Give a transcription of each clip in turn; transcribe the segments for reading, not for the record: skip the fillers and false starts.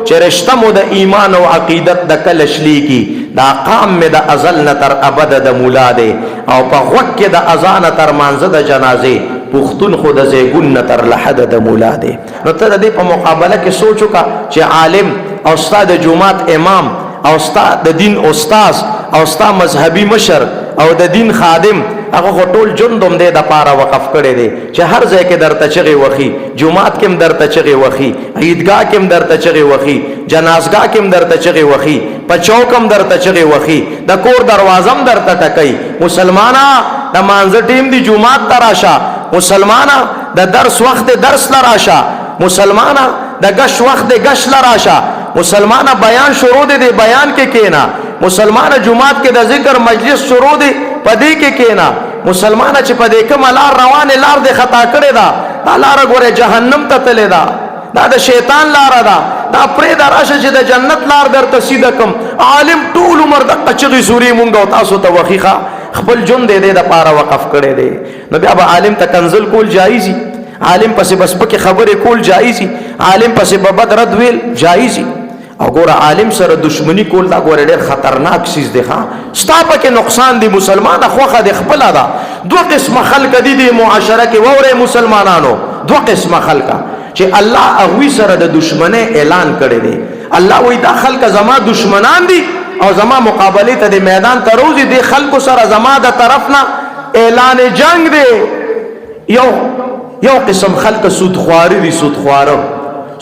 چې رشته مو د ایمان او عقیدت د کله شلیږي دا قام مې د ازل نه تر ابده د مولا دی او په غوږ کې د اذان تر مانځه د جنازې پښتون خو د زیګون نه تر لحد د مولا دی. نو ته د دې په مقابله کې سوچ وکړه چې عالم او ستا د جومات امام او ستا د دین استاذ او ستا مذهبي مشر او د دین خادم هغه خو ټول ژوندم دی د پاره وقف کړی دی چې هر ځای کې درته چغې وخي، جومات کې هم درته چغې وخي، عیدګاه کې هم درته چغې وخي، جنازګاه کې هم درته چغې وخي، په چوک هم درته چغې وخي، د کور دروازه هم درته ټکوي. مسلمانا د مانځه ټیم دی جومات ته راشه، مسلمانا د درس وخت درس له راشه، مسلمانا د گش وخت گش له راشه، مسلمانا بیان شروع دی بیان کې کینا، مسلمانا جمعات کې د ذکر مجلس شروع دی پدې کې کینا، مسلمانا چې پدې کوم لار روانه لار دې خطا کړې ده دا لار ګوره جهنم ته تللی ده، دا د شیطان لار ده، دا پرې دا راشه چې د جنت لار درته سیده کم. عالم ټول عمر د قچغي سوري مونږ او تاسو ته وخیخه خپل جون دې د پاره وقف کړي دي. نو بیا به عالم ته کنزل کول جایزي، عالم پسې بس پکې خبرې کول جایزي، عالم پسې په بد رد ویل جایزي. او ګوره عالم سره دشمنی کول دا ګوره ډېر خطرناک چیز دی. ښه ستا پکې نقصان دی، مسلمان خوخه د خپل ده. دوه قسمه خلک دي د معاشره کې وره مسلمانانو، دوه قسمه خلک چې الله هغوی سره د دشمنی اعلان کړی دی. الله وایي دا خلک زما دشمنان دي او زما مقابله ته د میدان ته روزي دي خلکو سره زما د طرف نه اعلان جنگ دی. یو قسم خلک سودخواری دي،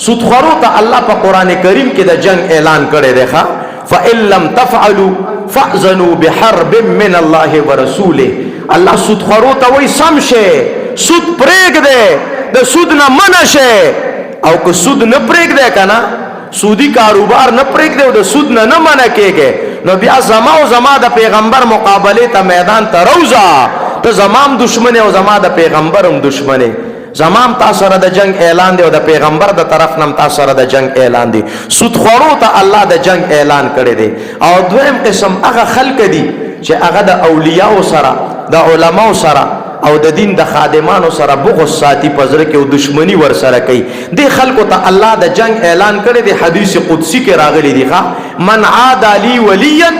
سودخورو ته الله په قران کریم کې د جنگ اعلان کړی دی. ښا فإن لم تفعلوا فأذنوا بحرب من الله ورسوله. الله سودخورو ته وایي سم شه، سود پرېږده، د سود نه منع شه. او که سود نه پرېږده کنه سودی کاروبار نه پرېږده او د سود نه منع کېږي نو بیا زما او زما د پیغمبر مقابله ته میدان ته روزه، ته زمام دشمن او زما د پیغمبرم دشمن، زمام تاسو سره د جنگ اعلان دی او د پیغمبر د طرف نم تاسو سره د جنگ اعلان دی. سودخورو ته الله د جنگ اعلان کړی دی. او دویم قسم هغه خلک دي چې هغه د اولیاء سره د علماء سره او د دین د خادمانو سره بغض ساتي پزره کې او دشمنی ور سره کوي. دې خلکو ته الله د جنگ اعلان کړی دی. حدیث قدسی کې راغلی دی من عاد لی ولیا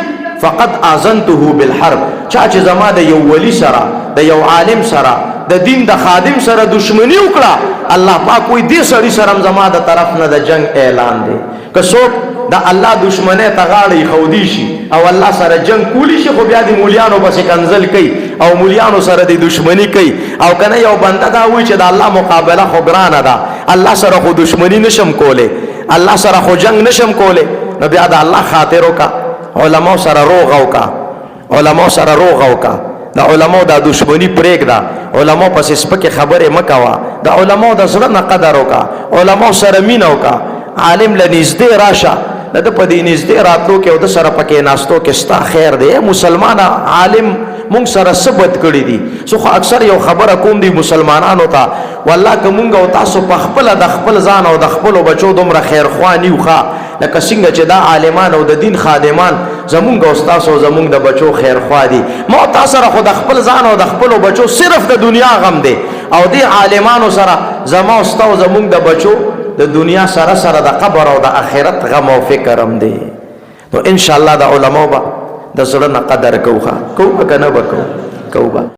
فقد اذنته بالحرب. چا چې زما د یو ولی سره د یو عالم سره د دین د خادم سره دشمنی وکړه الله پاک وي دې سړي سره زما د طرف نه د جنگ اعلان دی. که څوک د الله دشمنه ته غاړې خودي شي او الله سره جنگ کولی شي خو بیا د مولیانو پسې کنزل کوي او مولیانو سره د دشمنی کوي. او کنه یو بنده دا وایي چې د الله مقابله خو ګرانه ده، الله سره خو دشمنی نشم کوله، الله سره خو جنگ نشم کوله، نو بیا د الله خاطر وکا، علماء سره روغ وکا، علماء سره روغ وکا، د علماء د دشمنی پرېږده، علماء پسې سپکې خبرې مه کوه، د علماء د زړه نه قدر وکا، علماء سره مینه وکا. عالم له نږدې راشه، د په دې نږدې راتلو کې او د سره پکې ناستو کې ستا خیر دی. مسلمانه عالم مونږ سره ثبت کړی دي. سو خو اکثر یو خبره کوم دی مسلمانانو ته، والله که مونږ او تاسو په خپله د خپل ځان او د خپلو بچو دومره خیرخوا نیو ښه لکه څنګه چې دا عالمان او د دین خادمان زمونږ او ستاسو او زمونږ د بچو خیرخوا دي. ما تاسو سره خو د خپل ځان او د خپلو بچو صرف د دنیا غم دی او د عالمانو سره زما او ستاسو زمونږ د بچو د دنیا سره سره د قبر او د آخرت غم او فکر هم دی. نو ان شاء الله د علماء با د زړه نه قدر کوو، که نه به کوو.